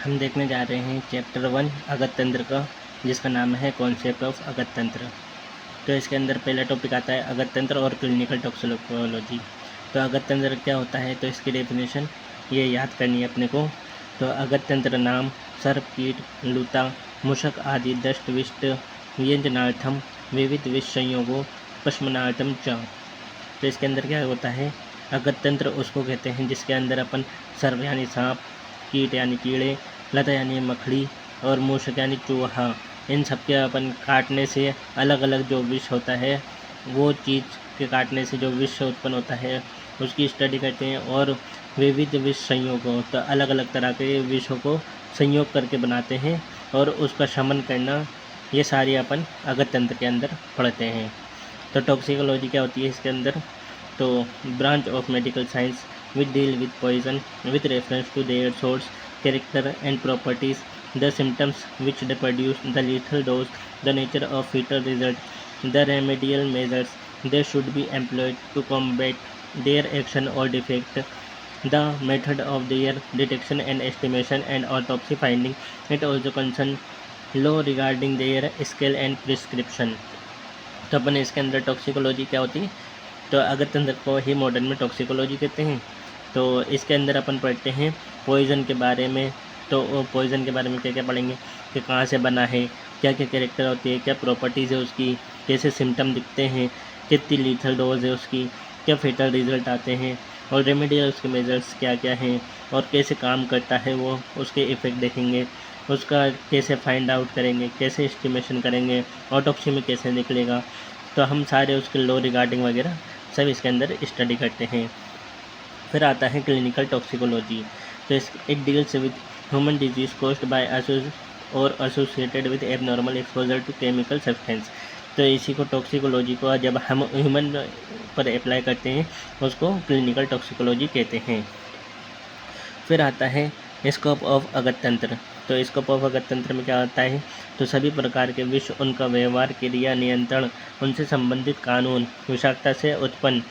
हम देखने जा रहे हैं चैप्टर 1 अगत तंत्र का, जिसका नाम है कॉन्सेप्ट ऑफ अगत तंत्र। तो इसके अंदर पहला टॉपिक आता है अगत तंत्र और क्लिनिकल टॉक्सिकोलॉजी। तो अगत तंत्र क्या होता है, तो इसकी डेफिनेशन ये याद करनी है अपने को। तो अगत तंत्र नाम सर्प, कीट, लूता, मूषक आदि दष्ट विष्ट व्यंजनार्थम विविध विष संयोगों पश्मनार्थम च। तो इसके अंदर क्या होता है, अगत तंत्र उसको कहते हैं जिसके अंदर अपन सर्प यानी सांप, कीट यानी कीड़े, लता यानी मकड़ी और मूषक यानी चूहा, इन सब के अपन काटने से अलग अलग जो विष होता है, वो चीज़ के काटने से जो विष उत्पन्न होता है उसकी स्टडी करते हैं। और विविध विष संयोगों, तो अलग अलग तरह के विषों को संयोग करके बनाते हैं और उसका शमन करना, ये सारी अपन अगत तंत्र के अंदर पढ़ते हैं। तो टॉक्सिकोलॉजी क्या होती है इसके अंदर, तो branch of medical science which deal with poison with reference to their source, character and properties, the symptoms which they produce, the lethal dose, the nature of fetal result, the remedial measures they should be employed to combat their action और defect, the method of their detection and estimation, and autopsy finding. It also concern law regarding their scale and prescription. तो अपन इसके अंदर toxicology क्या होती है, तो अगत तंत्र को ही मॉडर्न में टॉक्सिकोलॉजी कहते हैं। तो इसके अंदर अपन पढ़ते हैं पॉइज़न के बारे में। तो पॉइज़न के बारे में क्या क्या पढ़ेंगे कि कहाँ से बना है, क्या क्या कैरेक्टर होती है, क्या प्रॉपर्टीज़ है उसकी, कैसे सिम्टम दिखते हैं, कितनी लीथल डोज है उसकी, क्या फेटल रिजल्ट आते हैं, और रेमेडियल उसके मेजर्स क्या क्या हैं, और कैसे काम करता है वो, उसके इफ़ेक्ट देखेंगे, उसका कैसे फाइंड आउट करेंगे, कैसे एस्टिमेशन करेंगे, ऑटोप्सी में कैसे निकलेगा। तो हम सारे उसके लॉ रिगार्डिंग वगैरह सब इसके अंदर स्टडी करते हैं। फिर आता है क्लिनिकल टॉक्सिकोलॉजी। तो it deals with human disease caused by और associated with abnormal exposure to chemical substance. तो इसी को टॉक्सिकोलॉजी को जब हम ह्यूमन पर अप्लाई करते हैं उसको क्लिनिकल टॉक्सिकोलॉजी कहते हैं। फिर आता है स्कोप ऑफ अगत तंत्र। तो स्कोप ऑफ अगत तंत्र में क्या आता है, तो सभी प्रकार के विष, उनका व्यवहार, क्रिया, नियंत्रण, उनसे संबंधित कानून, विषाक्तता से उत्पन्न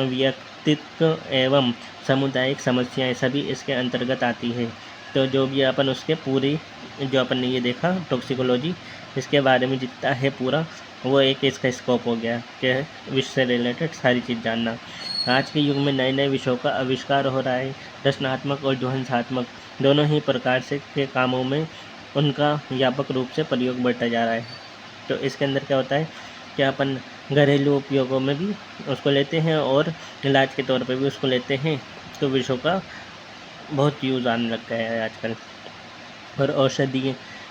व्यक्तित्व एवं सामुदायिक समस्याएं सभी इसके अंतर्गत आती है। तो जो भी अपन उसके पूरी जो अपन ने ये देखा टॉक्सिकोलॉजी, इसके बारे में जितना है पूरा वो एक इसका स्कोप हो गया कि विष से रिलेटेड सारी चीज़ जानना। आज के युग में नए नए विषयों का आविष्कार हो रहा है। रचनात्मक और ध्वंसात्मक दोनों ही प्रकार से के कामों में उनका व्यापक रूप से प्रयोग बढ़ता जा रहा है। तो इसके अंदर क्या होता है कि अपन घरेलू उपयोगों में भी उसको लेते हैं और इलाज के तौर पे भी उसको लेते हैं। तो विषयों का बहुत यूज़ आने लग गया है आजकल। और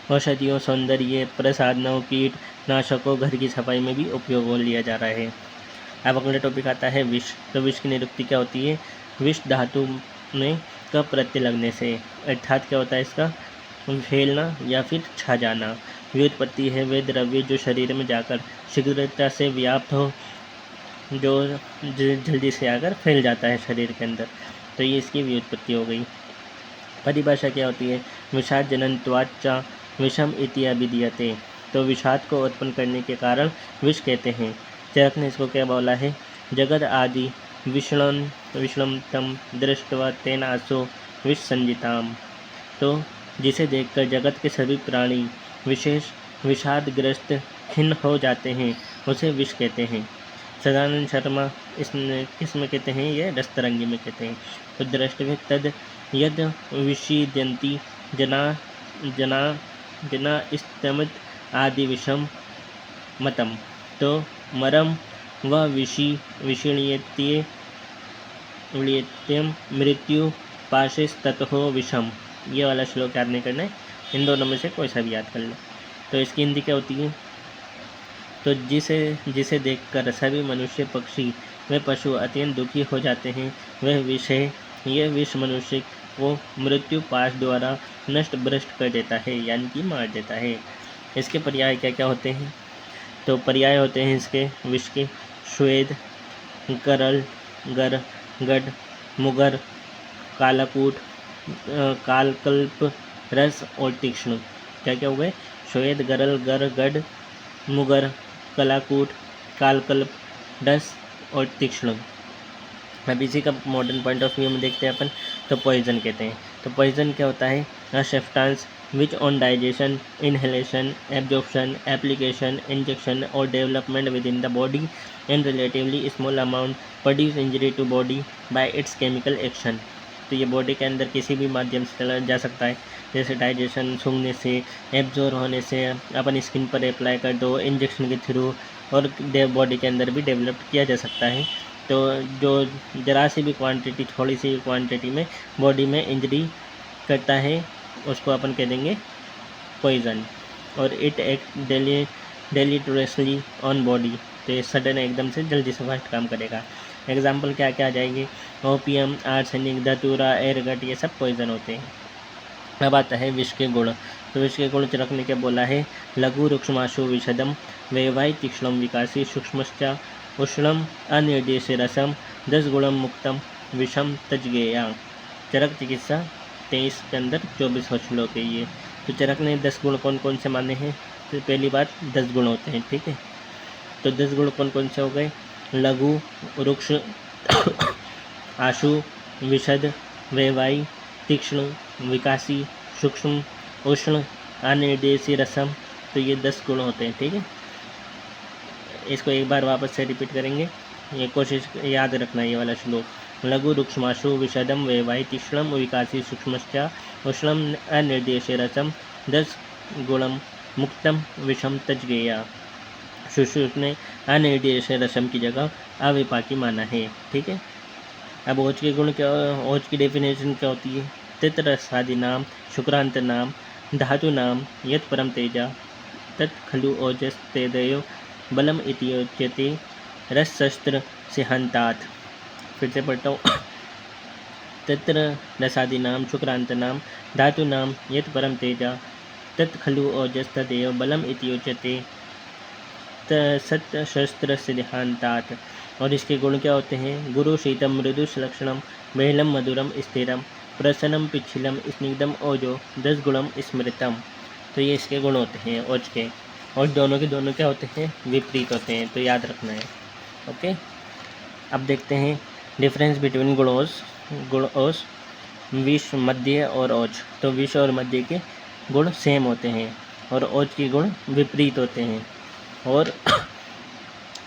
औषधियों, सौंदर्य प्रसाधनों, कीटनाशकों, घर की सफाई में भी उपयोग हो लिया जा रहा है। अब अगला टॉपिक आता है विष। तो विष की निरुक्ति क्या होती है, विष धातु में का प्रत्यय लगने से, अर्थात क्या होता है इसका फैलना या फिर छा जाना। व्युत्पत्ति है वे द्रव्य जो शरीर में जाकर शीघ्रता से व्याप्त हो, जो जल्दी से आकर फैल जाता है शरीर के अंदर। तो ये इसकी व्युत्पत्ति हो गई। परिभाषा क्या होती है, विषाद जननत्वाच्च विषम इति अभिधीयते। तो विषाद को उत्पन्न करने के कारण विष कहते हैं। चरक ने इसको क्या बोला है, जगत आदि विषणतम दृष्टवा तेनासो विष संजिताम। तो जिसे देखकर जगत के सभी प्राणी विशेष विषादग्रस्त खिन्न हो जाते हैं, उसे विष कहते हैं। सदानंद शर्मा किसमें कहते हैं, ये रस्तरंगी में कहते हैं। तो दृष्टवे तद यद विषीदयन्ति जना जना जना स्तमित आदि विषम मतम। तो मरम व विषीण्यत्यम मृत्यु पाशेस्ततो विषम। ये वाला श्लोक याद नहीं करना है, इन दोनों में से कोई सा भी याद कर लो। तो इसकी हिंदी क्या होती है, तो जिसे देखकर सभी मनुष्य, पक्षी व पशु अत्यंत दुखी हो जाते हैं, वह विष है। यह विष मनुष्य को मृत्यु पाश द्वारा नष्ट भ्रष्ट कर देता है, यानी कि मार देता है। इसके पर्याय क्या क्या होते हैं, तो पर्याय होते हैं इसके विष के श्वेद, करल, गर, गड, मुगर, कालाकूट, कालकल्प, रस और तीक्ष्ण। क्या क्या हुए, श्वेद, गरल, गर, गड, मुगर, कलाकूट, कालकल्प, रस और तीक्ष्ण। अब इसी का मॉडर्न पॉइंट ऑफ व्यू में देखते हैं अपन। तो पॉइजन कहते हैं। तो पॉइजन क्या होता है? A substance which on digestion, inhalation, absorption, application, injection और development within the body in relatively small amount produce injury to body by its chemical action. तो ये बॉडी के अंदर किसी भी माध्यम से चला जा सकता है, जैसे डाइजेशन, सूंघने से, एब्जॉर्ब होने से, अपन स्किन पर अप्लाई कर दो, इंजेक्शन के थ्रू, और बॉडी के अंदर भी डेवलप किया जा सकता है। तो जो ज़रा सी भी क्वांटिटी, थोड़ी सी क्वांटिटी में बॉडी में इंजरी करता है, उसको अपन कह देंगे पॉइजन। और इट एक्ट डेलीटरसली ऑन बॉडी। तो ये सडन एकदम से जल्दी से फास्ट काम करेगा। एग्जाम्पल क्या क्या आ जाएंगे? ओपियम, आर्सेनिक, धतूरा, एयरगट, ये सब पॉइजन होते हैं। अब आता है विष के गुण। तो विष के गुण रखने के बोला है, लघु रुक्षमाशु विषदम वैवाहि तीक्ष्णम विकासी सूक्ष्मश्च उष्णम अनिर्देश रसम 10 गुणम मुक्तम विषम तजगेया। चरक चिकित्सा 23 के अंदर 24 श्लोक है ये। तो चरक ने 10 गुण कौन कौन से माने हैं? तो पहली बात 10 गुण होते हैं, ठीक है। तो 10 गुण कौन कौन से हो गए? लघु, रुक्ष, आशु, विशद, वैवाही, तीक्ष्ण, विकासी, सूक्ष्म, उष्ण, अनिर्देशी, रसम। तो ये 10 गुण होते हैं, ठीक है। इसको एक बार वापस से रिपीट करेंगे, ये कोशिश याद रखना ये वाला श्लोक। लघु रुक्षमाशु विषदम वैवाही तीक्ष्णम विकासी सूक्ष्मश्च उष्णम अनिर्देश रसम 10 गुणम मुक्तम विषम तजगेया। सुश्रुत ने अनिर्देश रसम की जगह अविपाकी माना है, ठीक है। अब ओज के गुण क्या, ओज की डेफिनेशन क्या होती है? तित्रसादि नाम, शुक्रांत नाम, धातु नाम, यत् परम तेजा तत् खलु ओजस तेदयो बलम इति उच्यते रसशस्त्र सिहांतात्। फिर से पढ़ता हूँ। तत्र रसादि नाम, शुक्रांत नाम, धातु नाम, यत् परम तेजा तत् खलु ओजस तदेव बलम इति उच्यते सत्शस्त्र सिद्धांतात्। और इसके गुण क्या होते हैं? गुरु शीतम मृदु लक्षणम बेहलम मधुरम स्थिरम प्रसन्नम पिछलम स्निग्धम ओजो 10 गुणम स्मृतम। तो ये इसके गुण होते हैं ओज के। और दोनों के दोनों क्या होते हैं? विपरीत होते हैं, तो याद रखना है, ओके। अब देखते हैं डिफरेंस बिटवीन गुणोस, विष, मध्य और ओज। तो विष और मध्य के गुण सेम होते हैं और ओज के गुण विपरीत होते हैं। और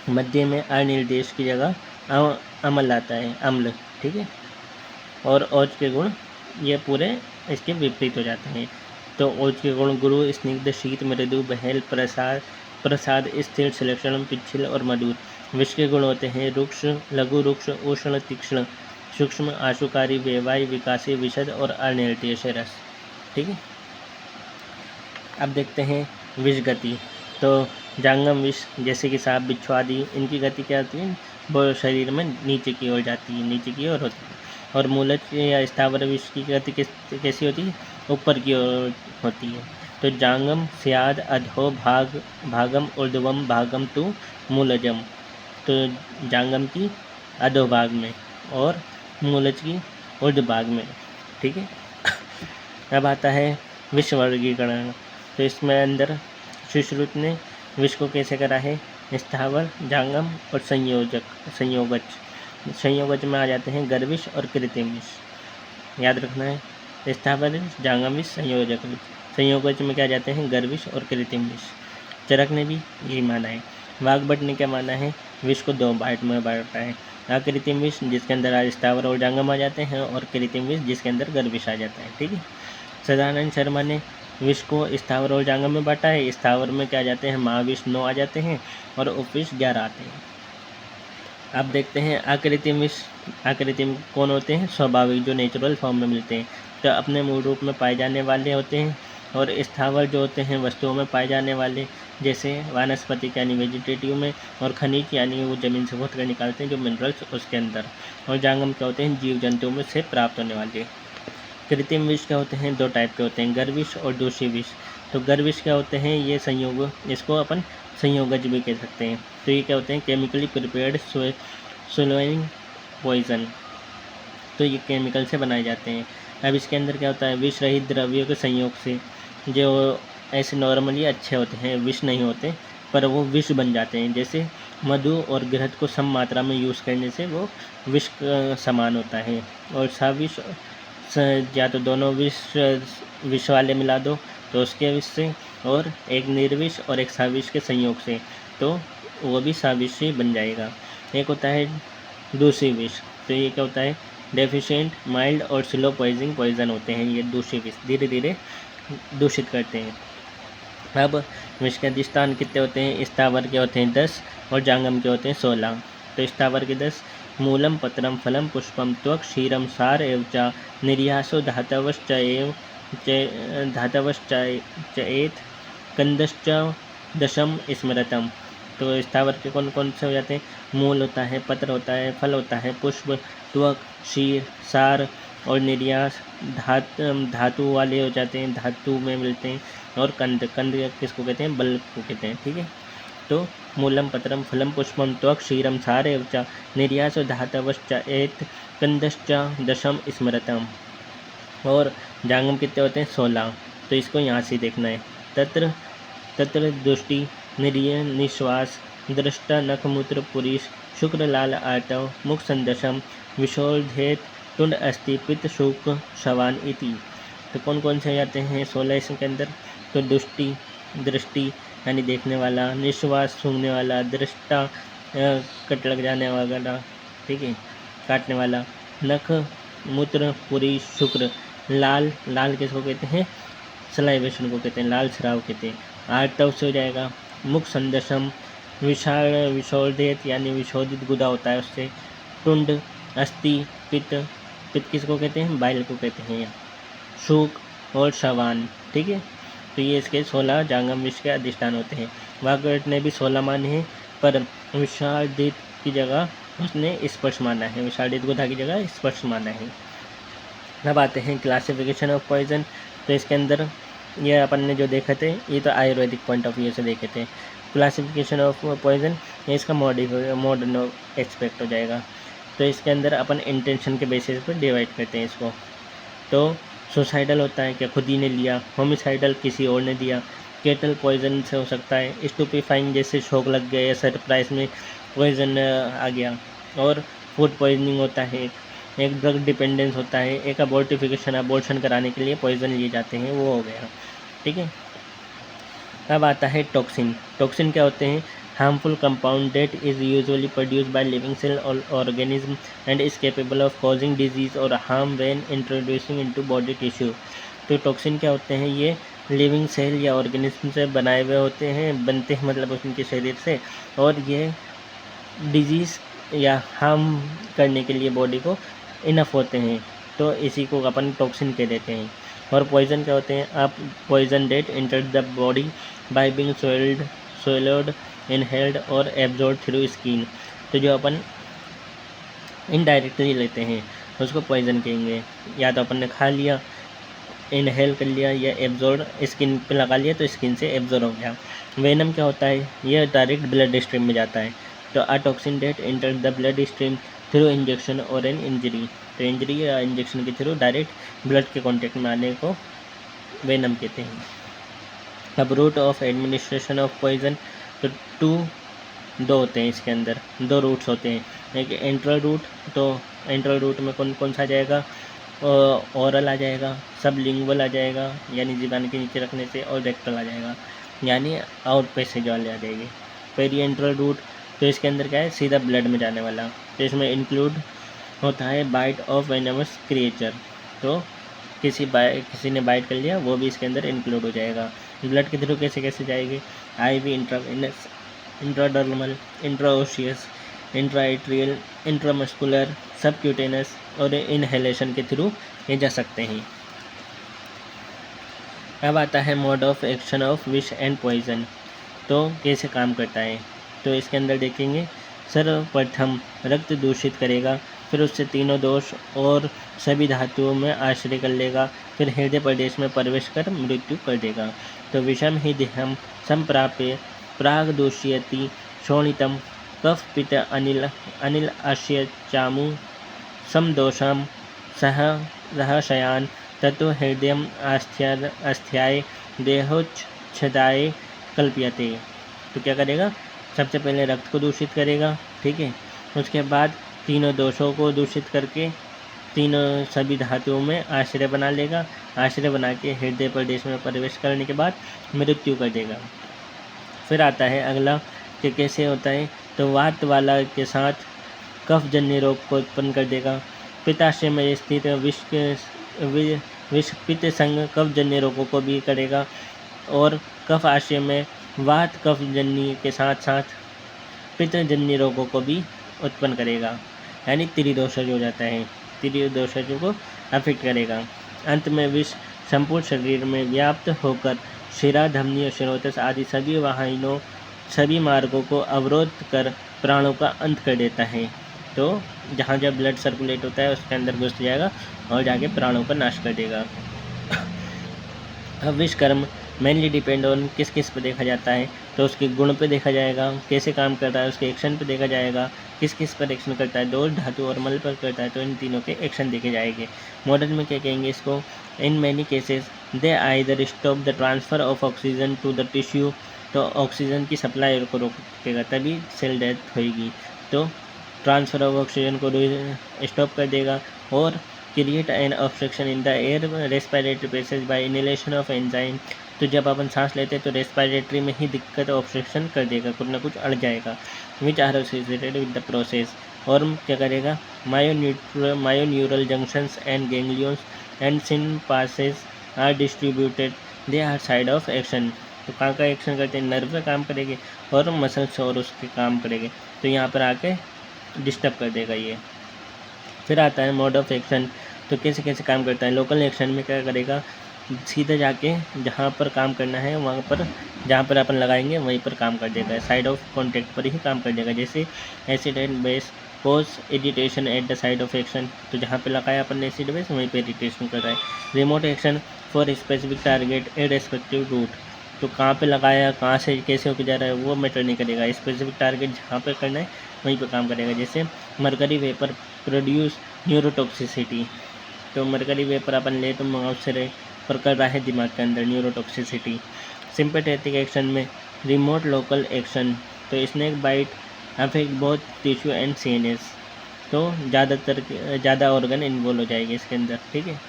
मध्य में अनिर्देश की जगह अमल आता है, अम्ल, ठीक है। और ओज के गुण ये पूरे इसके विपरीत हो जाते हैं। तो ओज के गुण गुरु, स्निग्ध, शीत, मृदु, बहल, प्रसाद, स्थिर, सुलक्षण, पिछल और मधुर। विष के गुण होते हैं रुक्ष, लघु रुक्ष, उष्ण, तीक्ष्ण, सूक्ष्म, आशुकारी, वैवाही, विकासी, विशद और अनिर्देश रस, ठीक है। अब देखते हैं विष गति। तो जांगम विष जैसे कि सांप, बिच्छू आदि, इनकी गति क्या होती है? वो शरीर में नीचे की ओर जाती है, नीचे की ओर होती है। और मूलज या स्थावर विष की गति कैसी होती है? ऊपर की ओर होती है। तो जांगम स्याद अधो भागम ऊर्ध्वम भागम तु मूलजम। तो जांगम की अधोभाग में और मूलज की ऊर्ध्व भाग में, ठीक है। अब आता है विष वर्गीकरण। तो इसमें अंदर सुश्रुत ने विष को कैसे करा है? स्थावर, जांगम और संयोगज। संयोगज में आ जाते हैं गर्विष और कृत्रिम विष, याद रखना है। स्थावर विष, जांगम विष, संयोजक विष। संयोगज में क्या जाते हैं? गर्विष और कृत्रिम विष। चरक ने भी यही माना है। वाग्भट ने क्या माना है? विष को 2 पार्ट में बांटा है। अकृत्रिम विष जिसके अंदर स्थावर और जांगम आ जाते हैं, और कृत्रिम विष जिसके अंदर गर्विष आ जाता है, ठीक है। सदानंद शर्मा ने विष को स्थावर और जांगम में बांटा है। स्थावर में क्या जाते हैं? महाविष 9 आ जाते हैं और उपविष 11 आते हैं। अब देखते हैं अकृत्रिम विष। अकृत्रिम कौन होते हैं? स्वाभाविक, जो नेचुरल फॉर्म में मिलते हैं, तो अपने मूल रूप में पाए जाने वाले होते हैं। और स्थावर जो होते हैं वस्तुओं में पाए जाने वाले, जैसे वानस्पतिक यानी वेजिटेटिव में, और खनिज यानी वो ज़मीन से खोद कर निकालते हैं जो मिनरल्स उसके अंदर। और जांगम क्या होते हैं? जीव जंतुओं में से प्राप्त होने वाले। कृत्रिम विष क्या होते हैं? 2 टाइप के होते हैं, गर्विष और दूषी विष। तो गर्विष क्या होते हैं? ये संयोग, इसको अपन संयोगज भी कह सकते हैं। तो ये क्या होते हैं? Chemically prepared slowing poison. तो ये केमिकल से बनाए जाते हैं। अब इसके अंदर क्या होता है? विष रहित द्रव्यों के संयोग से, जो ऐसे नॉर्मली अच्छे होते हैं, विष नहीं होते, पर वो विष बन जाते हैं। जैसे मधु और घृत को सम मात्रा में यूज़ करने से वो विष समान होता है। और सविष या तो दोनों विष वाले मिला दो तो उसके विष से, और एक निर्विष और एक सविष के संयोग से तो वो भी सविष ही बन जाएगा। एक होता है दूसरी विष, तो ये क्या होता है, डेफिशिएंट, माइल्ड और स्लो पॉइजन होते हैं ये दूसरी विष, धीरे धीरे दूषित करते हैं। अब विष के अधिष्ठान कितने होते हैं, स्थावर के होते हैं 10 और जांगम के होते हैं 16। तो स्थावर के 10, मूलम पत्रम फलम पुष्पम त्वक क्षीरम सार एव च निर्यासो धातवश्चेत कंदश्च दशम स्मृतम। तो स्थावर के कौन कौन से हो जाते हैं, मूल होता है, पत्र होता है, फल होता है, पुष्प, त्वक, क्षीर, सार और निर्यास धातु वाले हो जाते हैं, धातु में मिलते हैं। और कंद किसको कहते हैं, बल्ब को कहते हैं। ठीक है, तो मूलम पत्रम फलम पुष्पम त्वक क्षीरम सार एव च निर्यास धातवश्चेत कंदश्च दशम स्मृतम। और जांगम कितने होते हैं, 16। तो इसको यहाँ से देखना है। तत्र तत्र दृष्टि निर्य निश्वास दृष्टा नखमूत्र पुरीश शुक्र लाल आटव मुख संदशम विशोधेत टुंड अस्थि पित्त शुक शवान इति। तो कौन कौन से जाते हैं 16 इसके अंदर, तो दृष्टि यानी देखने वाला, निश्वास सूंघने वाला, दृष्टा कट लग जाने वाला, ठीक है, काटने वाला, नख मूत्र पुरी शुक्र, लाल किसको कहते हैं, सलाइवेशन को कहते हैं, लाल शराब कहते हैं। आर्तव से हो जाएगा, मुख संदशम विशोधित यानी विशोधित गुदा होता है उससे, टुंड अस्थि पित्त किसको कहते हैं, बाइल को कहते हैं, शुक और शवान। ठीक है, तो ये इसके 16 जांगम विष के अधिष्ठान होते हैं। वाग्भट ने भी 16 माने हैं, पर विषादित की जगह उसने स्पर्श माना है, विषादित गुदा की जगह स्पर्श माना है। अब आते हैं क्लासिफिकेशन ऑफ पॉइजन। तो इसके अंदर ये अपन ने जो देखे थे ये तो आयुर्वेदिक पॉइंट ऑफ व्यू से देखे थे। क्लासिफिकेशन ऑफ पॉइजन ये इसका मॉडर्न एस्पेक्ट हो जाएगा। तो इसके अंदर अपन इंटेंशन के बेसिस पर डिवाइड करते हैं इसको। तो सुसाइडल होता है, क्या खुद ही ने लिया, होमिसाइडल किसी और ने दिया, केटल पॉइजन से हो सकता है, स्टूपिफाइंग जैसे शौक लग गया या सरप्राइज में पॉइजन आ गया, और फूड पॉइजनिंग होता है, एक ड्रग डिपेंडेंस होता है, एक अबॉर्शन कराने के लिए पॉइजन लिए जाते हैं, वो हो गया। ठीक है, अब आता है टॉक्सिन क्या होते हैं, harmful compound that is usually produced by living cell or organism and is capable of causing disease or harm when introducing into body tissue। तो टॉक्सिन क्या होते हैं, ये लिविंग सेल या ऑर्गेनिज्म से बनाए हुए बनते हैं मतलब उनके शरीर से, और ये डिजीज़ या हार्म करने के लिए बॉडी को इनफ होते हैं, तो इसी को अपन टॉक्सिन कह देते हैं। और पॉइजन क्या होते हैं, आप poison that enter the body by being swallowed inhaled और एब्जॉर्ब थ्रू स्किन। तो जो अपन इनडायरेक्टली लेते हैं उसको पॉइजन कहेंगे, या तो अपन ने खा लिया, इनहेल कर लिया, या एब्जॉर्ब स्किन पे लगा लिया तो स्किन से एब्जॉर्ब हो गया। वेनम क्या होता है, ये डायरेक्ट ब्लड स्ट्रीम में जाता है। तो a toxin that enter the blood stream through injection और एन इंजरी। तो इंजरी या इंजेक्शन के थ्रू डायरेक्ट ब्लड के कॉन्टेक्ट में आने को वेनम कहते हैं। अब route of administration of poison, तो दो होते हैं इसके अंदर, 2 रूट्स होते हैं। एक एंट्रल रूट, तो एंट्रल रूट में कौन सा आ जाएगा, ओरल आ जाएगा, सबलिंगुअल आ जाएगा यानी जीवान के नीचे रखने से, और रेक्टल आ जाएगा यानी आउट पैसेज वाले आ जाएंगे। पेरिएंट्रल रूट, तो इसके अंदर क्या है, सीधा ब्लड में जाने वाला। तो इसमें इंक्लूड होता है बाइट ऑफ वेनमस क्रिएचर, तो किसी ने बाइट कर लिया वो भी इसके अंदर इंक्लूड हो जाएगा। ब्लड के थ्रू कैसे जाएगी, IV, intravenous, intradermal, intraosseous, intraarterial, intramuscular, subcutaneous और इनहेलेशन के थ्रू ये जा सकते हैं। अब आता है मोड ऑफ एक्शन ऑफ विष एंड पॉइजन, तो कैसे काम करता है। तो इसके अंदर देखेंगे, सर्वप्रथम रक्त दूषित करेगा, फिर उससे तीनों दोष और सभी धातुओं में आश्रय कर लेगा, फिर हृदय प्रदेश में प्रवेश कर मृत्यु कर देगा। तो विषम ही देहम संप्राप्य प्राग दूषयति शोणितम कफ पित्त अनिल आश्य चामु समदोषम सह शयान तत्व हृदय आस्थ्याय देहोच्छदाय कल्प्यते। तो क्या करेगा, सबसे पहले रक्त को दूषित करेगा, ठीक है। उसके बाद तीनों दोषों को दूषित करके तीनों सभी धातुओं में आश्रय बना लेगा। आश्रय बना के हृदय प्रदेश में प्रवेश करने के बाद मृत्यु कर देगा। फिर आता है अगला कि कैसे होता है, तो वात वाला के साथ कफजन्य रोग को उत्पन्न कर देगा। पित्ताशय में स्थित विष पित्त संग कफजन्य रोगों को भी करेगा। और कफ आशय में वात कफजन्य के साथ साथ पित्तजन्य रोगों को भी उत्पन्न करेगा, यानी त्रिदोषज हो जाता है, त्रिदोषजों को अफेक्ट करेगा। अंत में विष संपूर्ण शरीर में व्याप्त होकर शिरा, धमनी और शिरोधस आदि सभी वाहिनियों, सभी मार्गों को अवरोध कर प्राणों का अंत कर देता है। तो जहाँ जब ब्लड सर्कुलेट होता है उसके अंदर घुस जाएगा और जाके प्राणों का नाश कर देगा। अब विश्वकर्म मेनली डिपेंड ऑन किस किस पे देखा जाता है, तो उसके गुण पे देखा जाएगा, कैसे काम करता है उसके एक्शन पे देखा जाएगा, किस किस पर एक्शन करता है, दोष, धातु और मल पर करता है, तो इन तीनों के एक्शन देखे जाएंगे। मॉडर्न में क्या कहेंगे इसको, in many cases they either stop the transfer of oxygen to the tissue, तो ऑक्सीजन की सप्लाई को रोकेगा तभी सेल डेथ होगी, तो ट्रांसफ़र ऑफ ऑक्सीजन को स्टॉप कर देगा। और create an obstruction in the air respiratory passage by inhalation of enzyme, तो जब अपन सांस लेते हैं तो रेस्पिरेटरी में ही दिक्कत ऑब्स्ट्रक्शन कर देगा, कुछ ना कुछ अड़ जाएगा। Which are associated with the process, और क्या करेगा, myoneural junctions and ganglions and synapses are distributed, they are side of action, तो कहाँ का एक्शन करते हैं, नर्व पे काम करेंगे और मसल्स और उसके काम करेंगे, तो यहाँ पर आके डिस्टर्ब कर देगा ये। फिर आता है मोड ऑफ एक्शन, तो कैसे कैसे काम करता है। लोकल एक्शन में क्या करेगा, सीधे जाके जहाँ पर काम करना है वहाँ पर, जहाँ पर अपन लगाएंगे वहीं पर काम कर देगा, साइड ऑफ कॉन्टैक्ट पर ही काम कर देगा। जैसे acid and base cause irritation at the side of action, तो जहाँ पे लगाया अपन ने एसिड बेस वहीं पे इरिटेशन कर रहा है। Remote action for specific target irrespective route, तो कहाँ पे लगाया, कहाँ से कैसे होकर जा रहा है वो मैटर नहीं करेगा, स्पेसिफिक टारगेट जहाँ पे करना है वहीं पे काम करेगा। जैसे मरकरी वेपर प्रोड्यूस न्यूरोटॉक्सिसिटी, तो मरकरी वेपर अपन ले तो माउथ से पर कर रहा है दिमाग के अंदर न्यूरोटॉक्सिसिटी। सिंपैथेटिक एक्शन में रिमोट लोकल एक्शन, तो snake bite affect both tissue and CNS, तो ज़्यादा ऑर्गन इन्वॉल्व हो जाएंगे इसके अंदर, ठीक है।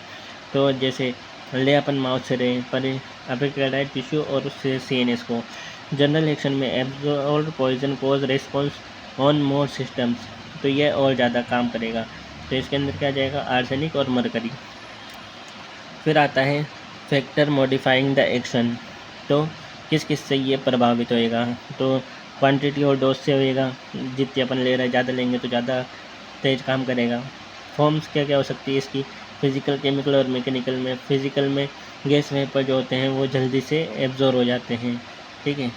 तो जैसे ले अपन माउथ से रहे पर अफेक्ट कर रहा है टिश्यू और उससे सीएनएस को। जनरल एक्शन में absorb poison cause response on more systems, तो यह और ज़्यादा काम करेगा, तो इसके अंदर क्या जाएगा, आर्सेनिक और मरकरी। फिर आता है फैक्टर मॉडिफाइंग द एक्शन, तो किस किस से ये प्रभावित होएगा, तो क्वांटिटी और डोज से होएगा, जितने अपन ले रहे हैं ज़्यादा लेंगे तो ज़्यादा तेज काम करेगा। फॉर्म्स क्या क्या हो सकती है इसकी, फिजिकल, केमिकल और मैकेनिकल में। फिजिकल में गैस वेपर जो होते हैं वो जल्दी से एब्जॉर्ब हो जाते हैं, ठीक है,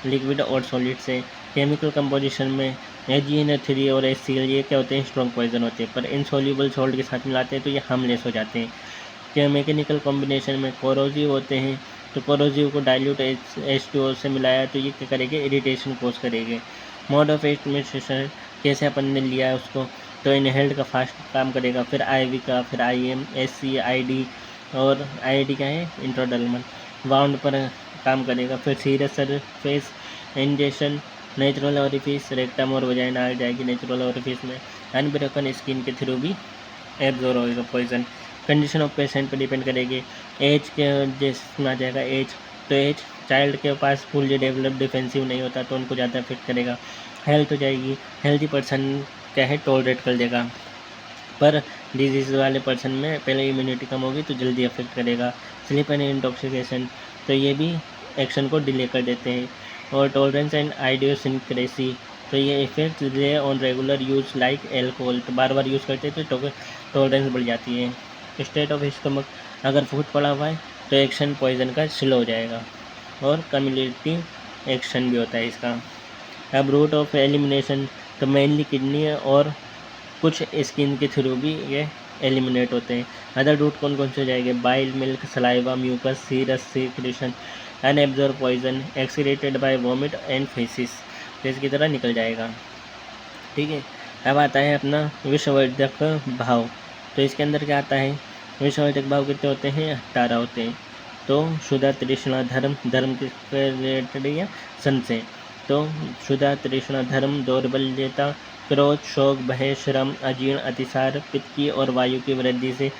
लिक्विड और सॉलिड से। केमिकल कंपोजिशन में AgNO3 और HCl ये क्या होते हैं, स्ट्रॉन्ग पॉइजन होते हैं, पर इनसॉल्युबल सॉल्ट के साथ मिलाते हैं तो ये हार्मलेस हो जाते हैं। क्या मैकेनिकल कॉम्बिनेशन में कोरोसिव होते हैं, तो कोरोसिव को डाइल्यूट H2O से मिलाया तो ये क्या करेंगे, इरिटेशन कोज करेंगे। मोड ऑफ एडमिनिस्ट्रेशन कैसे अपन ने लिया है उसको, तो इनहेल्ड का फास्ट काम करेगा, फिर IV का, फिर IM, SC, ID, और IID क्या है, इंट्राडर्मल वाउंड पर काम करेगा। फिर serious surface injection natural orifice, rectum और वजाइना आ जाएगी नेचुरल ओरिफिस में। अनब्रोकन स्किन के थ्रू भी एब्जॉर्ब होगा पॉइजन। कंडीशन ऑफ पेशेंट पर डिपेंड करेगी। एज के जिसमें आ जाएगा एज, तो एज चाइल्ड के पास फुल डेवलप डिफेंसिव नहीं होता तो उनको ज़्यादा अफेक्ट करेगा। हेल्थ हो जाएगी, हेल्थी पर्सन क्या है, टॉलरेट कर देगा, पर डिजीज़ वाले पर्सन में पहले इम्यूनिटी कम होगी तो जल्दी अफेक्ट करेगा। स्लीप एंड इंटॉक्सिकेशन, तो ये भी एक्शन को डिले कर देते हैं। और टॉलरेंस एंड आइडियोसिंक्रेसी, तो ये effect delay on regular use like alcohol, तो बार बार यूज़ करते हैं तो टॉलरेंस बढ़ जाती है। स्टेट ऑफ स्टमक, अगर फूड पड़ा हुआ है तो एक्शन पॉइजन का स्लो हो जाएगा। और कम्युलेटिव एक्शन भी होता है इसका। अब रूट ऑफ एलिमिनेशन, तो मेनली किडनी और कुछ स्किन के थ्रू भी ये एलिमिनेट होते हैं। अदर रूट कौन कौन से हो जाएंगे, bile, milk, saliva, mucus, serous, secretion, unabsorb poison excreted by vomit and faeces, तो इसकी तरह निकल जाएगा, ठीक है। अब आता है अपना विषवर्धक भाव, तो इसके अंदर क्या आता है, विषवर्धक भाव कितने होते हैं, 18 होते हैं। तो क्षुधा तृष्णा धर्म, धर्म किसके रिलेटेड है? संशय। तो क्षुधा तृष्णा धर्म, दौर्बल्यता, क्रोध, शोक, भय, श्रम, अजीर्ण, अतिसार, पित्त की और वायु की वृद्धि से,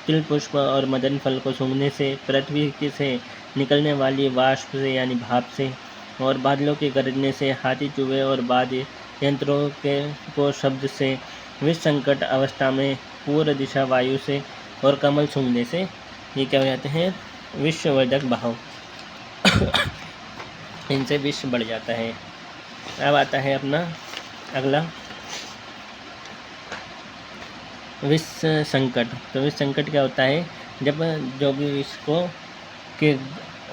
तिल पुष्प और मदन फल को सूंघने से, पृथ्वी से निकलने वाली वाष्प से यानी भाप से, और बादलों के गरजने से, हाथी, चूहे और वाद्य यंत्रों के को शब्द से, विष संकट अवस्था में पूर्व दिशा वायु से और कमल सूंघने से, ये क्या हो जाते हैं? विषवर्धक भाव। इनसे विष बढ़ जाता है। अब आता है अपना अगला विष संकट। तो विष संकट क्या होता है? जब जो भी विष को के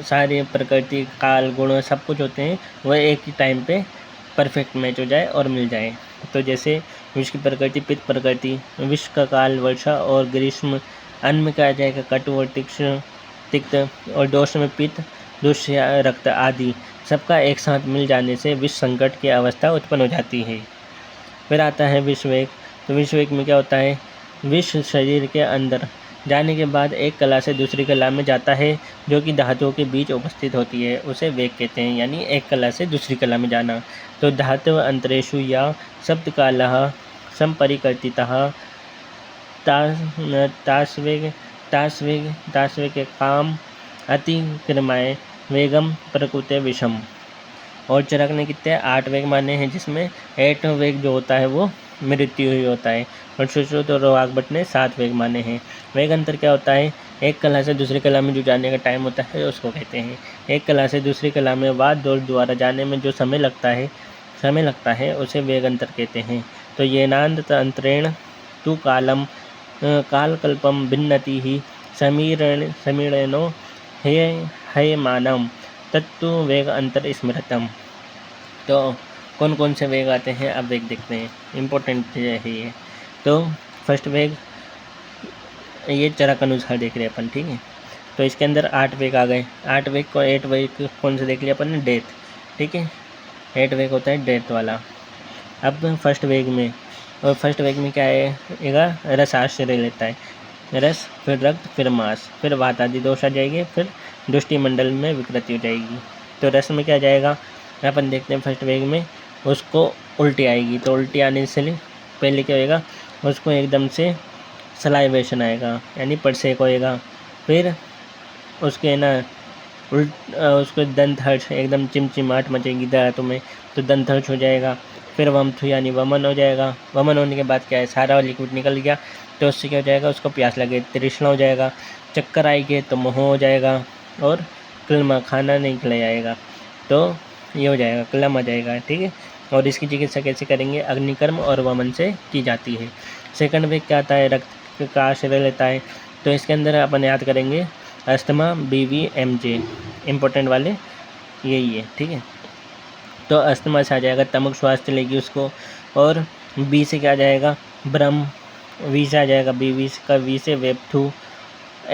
सारे प्रकृति, काल, गुण सब कुछ होते हैं वह एक ही टाइम पे परफेक्ट मैच हो जाए और मिल जाए। तो जैसे विष की प्रकृति पित्त प्रकृति, विष का काल वर्षा और ग्रीष्म, अन्न में क्या आ जाएगा? कटु और तीक्ष्ण तिक्त, और दोष में पित्त, दुष्य, रक्त आदि सबका एक साथ मिल जाने से विष संकट की अवस्था उत्पन्न हो जाती है। फिर आता है विषवेग। तो विषवेग में क्या होता है? विष शरीर के अंदर जाने के बाद एक कला से दूसरी कला में जाता है, जो कि धातुओं के बीच उपस्थित होती है, उसे वेग कहते हैं, यानी एक कला से दूसरी कला में जाना। तो धातु अंतरेषु या सप्तकालः संपरिकर्तितः तास्वेग के काम अतिक्रमाय वेगम प्रकृते विषम। और चरक ने कितने 8 वेग माने हैं, जिसमें 8 वेग जो होता है वो मृत्यु ही होता है, और सुश्रुत और वाग्भट ने 7 वेग माने हैं। वेग अंतर क्या होता है? एक कला से दूसरी कला में जो जाने का टाइम होता है उसको कहते हैं। एक कला से दूसरी कला में वाद दौड़ द्वारा जाने में जो समय लगता है उसे वेग अंतर कहते हैं। तो येनांत अंतरेण तु कालम कालकल्पम भिन्नति ही समीरणो हे मानम तत्तु वेग अंतर स्मृतम। तो कौन कौन से वेग आते हैं अब वेग देखते हैं, इम्पोर्टेंट है ये। तो फर्स्ट वेग ये चरक अनुसार देख रहे हैं अपन, ठीक है। तो इसके अंदर 8 वेग आ गए। 8 वेग कौन से देख लिया अपन ने? डेथ, ठीक है। 8 वेग होता है डेथ वाला। अब फर्स्ट वेग में, और फर्स्ट वेग में क्या आएगा? रस आश्रय लेता है, रस, फिर रक्त, फिर मांस, फिर वात आदि दोष आ जाएंगे, फिर दृष्टि मंडल में विकृति हो जाएगी। तो रस में क्या जाएगा? अपन देखते हैं फर्स्ट वेग में उसको उल्टी आएगी। तो उल्टी आने से पहले क्या होएगा? उसको एकदम से सलाइवेशन आएगा, यानी परसेक होएगा। फिर उसके उसको दंत हर्ष, एकदम चिमचिमाहट मचेगी दांतों में, तो दंत हर्ष हो जाएगा। फिर वमथु यानी वमन हो जाएगा। वमन होने के बाद क्या है? सारा लिक्विड निकल गया, तो उससे क्या हो जाएगा? उसको प्यास लगे, तृष्णा हो जाएगा। चक्कर आएंगे तो मोह हो जाएगा, और क्लमा, खाना नहीं खिलाया जाएगा, तो ये हो जाएगा, क्लम आ जाएगा, ठीक है। और इसकी चिकित्सा कैसे करेंगे? अग्निकर्म और वमन से की जाती है। सेकंड वेग क्या आता है? रक्त का आश्रय लेता है। तो इसके अंदर अपन याद करेंगे अस्थमा, BV, MJ, इम्पोर्टेंट वाले यही है, ठीक है। तो अस्थमा से आ जाएगा तमक, स्वास्थ्य लेगी उसको। और B से क्या आ जाएगा? ब्रह्म। V से आ जाएगा V से वेपथु।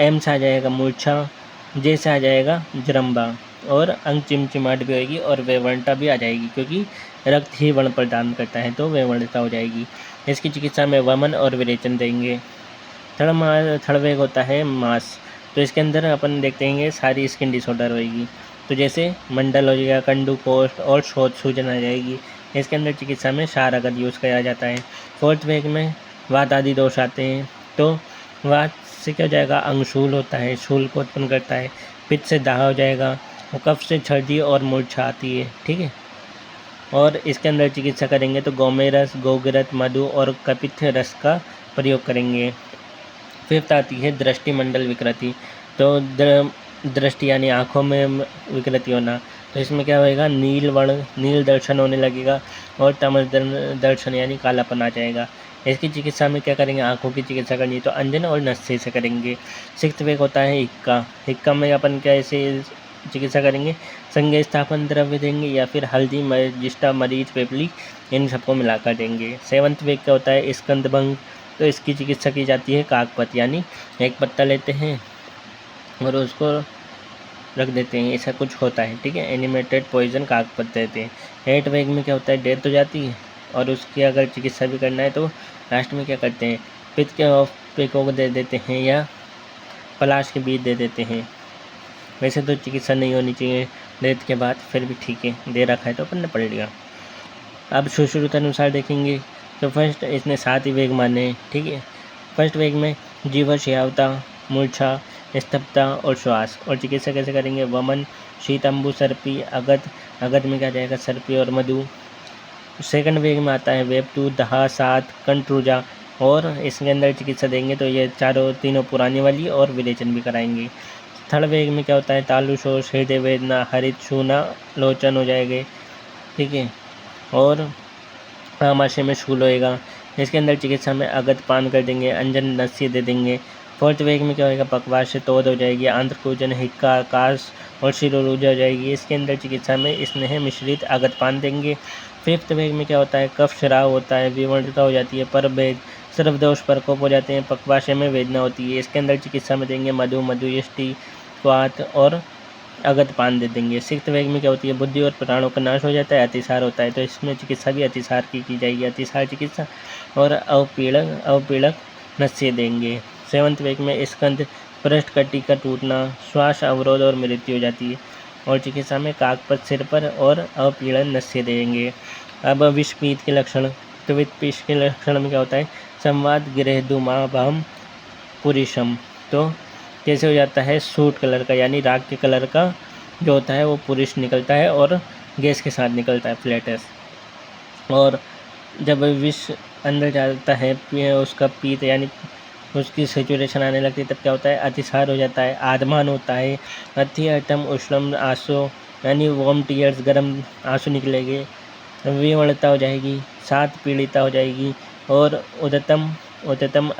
M से आ जाएगा मूर्छा। J से आ जाएगा जरम्बा, और अंग चिमचिमाहट भी होगी, और वेवणता भी आ जाएगी, क्योंकि रक्त ही वर्ण प्रदान करता है, तो वेवणता हो जाएगी। इसकी चिकित्सा में वमन और विरेचन देंगे। थर्ड वेग होता है मास। तो इसके अंदर अपन देखते हैं सारी स्किन डिसऑर्डर होगी। तो जैसे मंडल हो जाएगा, कंडू, कोष्ठ और शोथ सूजन आ जाएगी। इसके अंदर चिकित्सा में क्षारगत यूज़ किया जाता है। फोर्थ वेग में वात आदि दोष आते हैं। तो वात से क्या हो जाएगा? अंगशूल होता है, शूल को उत्पन्न करता है। पित्त से दाह हो जाएगा, और कफ से छर्दी और मूर्छा आती है, ठीक है। और इसके अंदर चिकित्सा करेंगे तो गौमेय रस, गोघृत, मधु और कपित्थ रस का प्रयोग करेंगे। फिफ्थ आती है दृष्टि मंडल विकृति। तो दृष्टि यानी आँखों में विकृति होना। तो इसमें क्या होएगा? नील दर्शन होने लगेगा, और तमस दर्शन यानी कालापन आ जाएगा। इसकी चिकित्सा में क्या करेंगे? आँखों की चिकित्सा करनी तो अंजन और नस्य से करेंगे। सिक्स्थ वेग होता है हिक्का। हिक्का में अपन कैसे चिकित्सा करेंगे? संज्ञा स्थापन द्रव्य देंगे, या फिर हल्दी, मजिष्टा, मरीच, पेपली, इन सबको मिलाकर देंगे। सेवंथ वेग क्या होता है? स्कंदभंग। तो इसकी चिकित्सा की जाती है काकपत, यानी एक पत्ता लेते हैं और उसको रख देते हैं, ऐसा कुछ होता है, ठीक है। एनिमेटेड पॉइजन काकपत देते हैं। एट वेग में क्या होता है? डेथ हो जाती है, और उसकी अगर चिकित्सा भी करना है तो लास्ट में क्या करते हैं? पित्त के पेकों को दे देते हैं, या पलाश के बीज दे देते हैं। वैसे तो चिकित्सा नहीं होनी चाहिए डेथ के बाद, फिर भी ठीक है, दे रखा है तो अपन ने पढ़ लिया। अब सुश्रुत अनुसार देखेंगे तो फर्स्ट इसने 7 ही वेग माने हैं, ठीक है। फर्स्ट वेग में जीव श्यावता, मूर्छा, स्तब्धता और श्वास। और चिकित्सा कैसे करेंगे? वमन, शीतंबु, सर्पी, अगत। अगत में क्या जाएगा? सर्पी और मधु। सेकंड वेग में आता है वेपतु, दहा, सात, कंट्रुजा। और इसके अंदर चिकित्सा देंगे तो ये तीनों पुरानी वाली और विरेचन भी कराएंगे। थर्ड वेग में क्या होता है? तालु, शोष, हृदय वेदना, हरित, छूना, लोचन हो जाएंगे, ठीक है। और आमाशय में शूल होएगा। इसके अंदर चिकित्सा में अगत पान कर देंगे, अंजन नस्य दे देंगे। फोर्थ वेग में क्या होएगा? पकवास से तोद हो जाएगी, आंध्रकूजन, हिक्का, आकाश और शिरोरुजा हो जाएगी। इसके अंदर चिकित्सा में स्नेह मिश्रित अगत पान देंगे। फिफ्थ वेग में क्या होता है? कफ श्राव होता है, विवर्णता हो जाती है, परभेद, सर्वदोष, प्रकोप हो जाते हैं, पकवाशय में वेदना होती है। इसके अंदर चिकित्सा में देंगे मधु, मधुयष्टि, स्वात और अगत पान दे देंगे। सिक्स्थ वेग में क्या होती है? बुद्धि और प्राणों का नाश हो जाता है, अतिसार होता है, तो इसमें चिकित्सा भी अतिसार की जाएगी, अतिसार चिकित्सा। और अवपीड़क नस्य देंगे। सेवंथ वेग में स्कंद, पृष्ठ कटी का टूटना, श्वास अवरोध और मृत्यु हो जाती है। और चिकित्सा में काकपत सिर पर और अवपीड़न नस्य देंगे। अब विषपीत के लक्षण, तो विषपीत के लक्षण में क्या होता है? संवाद गृह दुमाभम पुरुषम। तो कैसे हो जाता है? सूट कलर का, यानी राख के कलर का जो होता है वो पुरुष निकलता है और गैस के साथ निकलता है, फ्लैटस। और जब विष अंदर जाता है उसका पीत यानी उसकी सेचुरेशन आने लगती है, तब क्या होता है? अतिसार हो जाता है, आदमान होता है, अति अटम उष्णम आंसू यानी वॉर्म टीयर्स, गर्म आंसू निकलेंगे, विवणता हो जाएगी, सात पीड़िता हो जाएगी। और उदतम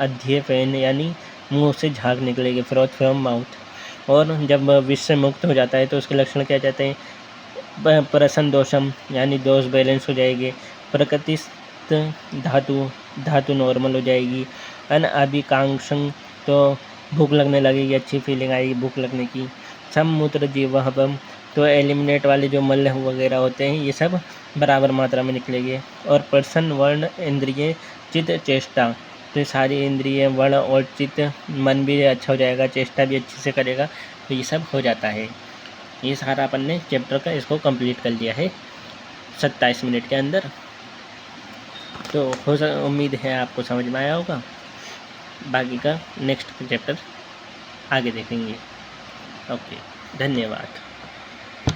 अध्यय फैन यानी मुंह से झाग निकलेगी, फ्रॉथ फ्रॉम माउथ। और जब विष से मुक्त हो जाता है तो उसके लक्षण क्या जाते हैं? प्रसन्न दोषम यानी दोष बैलेंस हो जाएगी, प्रकृतिस्थ धातु नॉर्मल हो जाएगी, अनाभिकांक्षं तो भूख लगने लगेगी, अच्छी फीलिंग आएगी भूख लगने की, सम्मूत्र जीवहबम तो एलिमिनेट वाले जो मल वगैरह होते हैं ये सब बराबर मात्रा में निकलेंगे। और प्रसन्न वर्ण इंद्रिय चित्त चेष्टा, तो सारी इंद्रिय वर्ण और चित्त मन भी अच्छा हो जाएगा, चेष्टा भी अच्छे से करेगा, तो ये सब हो जाता है। ये सारा अपन ने चैप्टर का इसको कंप्लीट कर लिया है 27 मिनट के अंदर। तो उम्मीद है आपको समझ में आया होगा। बाकी का नेक्स्ट चैप्टर आगे देखेंगे। ओके, धन्यवाद।